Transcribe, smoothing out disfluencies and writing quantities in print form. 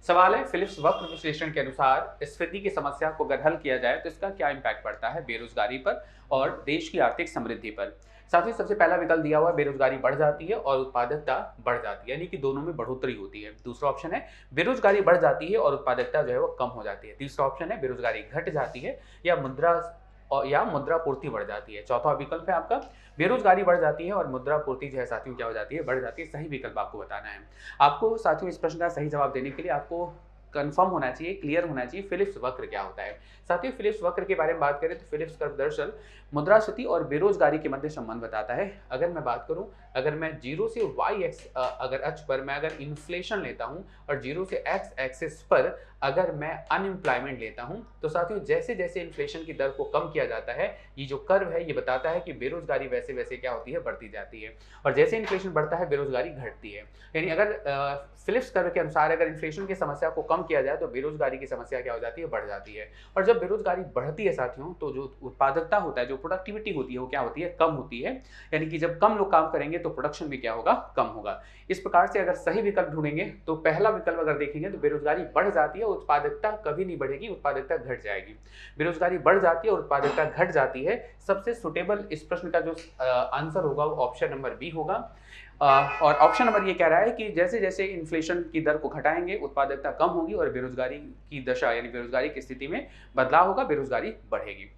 सवाल है, फिलिप्स वक्र विश्लेषण के अनुसार स्फीति की समस्या को अगर हल किया जाए तो इसका क्या इम्पैक्ट पड़ता है बेरोजगारी पर और देश की आर्थिक समृद्धि पर। साथ ही सबसे पहला विकल्प दिया हुआ है, बेरोजगारी बढ़ जाती है और उत्पादकता बढ़ जाती है, यानी कि दोनों में बढ़ोतरी होती है। दूसरा ऑप्शन है, बेरोजगारी बढ़ जाती है और उत्पादकता जो है वो कम हो जाती है। तीसरा ऑप्शन है, बेरोजगारी घट जाती है या मुद्रा पूर्ति बढ़ जाती है। चौथा विकल्प है आपका, बेरोजगारी बढ़ जाती है और मुद्रा पूर्ति जो है साथियों क्या हो जाती है, बढ़ जाती है। सही विकल्प आपको बताना है। आपको साथियों इस प्रश्न का सही जवाब देने के लिए आपको कंफर्म होना चाहिए, क्लियर होना चाहिए फिलिप्स वक्र क्या होता है। साथियों फिलिप्स वक्र के बारे में बात करें तो फिलिप्स कर्व दरअसल मुद्रास्फीति और बेरोजगारी के मध्य संबंध बताता है। अगर मैं बात करूं, अगर मैं जीरो से वाई एक्स अगर अक्ष पर मैं अगर इन्फ्लेशन लेता हूं और जीरो से एक्स एक्सिस पर अगर मैं अनएम्प्लॉयमेंट लेता हूं, तो साथियों जैसे जैसे इन्फ्लेशन की दर को कम किया जाता है, ये जो कर्व है ये बताता है कि बेरोजगारी वैसे वैसे क्या होती है, बढ़ती जाती है। और जैसे इन्फ्लेशन बढ़ता है बेरोजगारी घटती है। यानी अगर फिलिप्स कर्व के अनुसार अगर इन्फ्लेशन की समस्या को कम किया जाए तो बेरोजगारी की समस्या क्या हो जाती है, बढ़ जाती है। और जब बेरोजगारी बढ़ती है साथियों, तो जो उत्पादकता होता है, जो प्रोडक्टिविटी होती है, वो क्या होती है, कम होती है। यानी कि जब कम लोग काम करेंगे तो प्रोडक्शन भी क्या होगा, कम होगा। इस प्रकार से अगर सही विकल्प ढूंढेंगे तो पहला विकल्प अगर देखेंगे तो बेरोजगारी बढ़ जाती है, उत्पादकता कभी नहीं बढ़ेगी, उत्पादकता घट जाएगी। बेरोजगारी बढ़ जाती है और उत्पादकता घट जाती है। सबसे सुटेबल इस प्रश्न का जो आंसर होगा वो ऑप्शन नंबर बी होगा। और ऑप्शन नंबर ये कह रहा है कि जैसे जैसे इन्फ्लेशन की दर को घटाएंगे उत्पादकता कम होगी और बेरोजगारी की दशा यानी बेरोजगारी की स्थिति में बदलाव होगा, बेरोजगारी बढ़ेगी।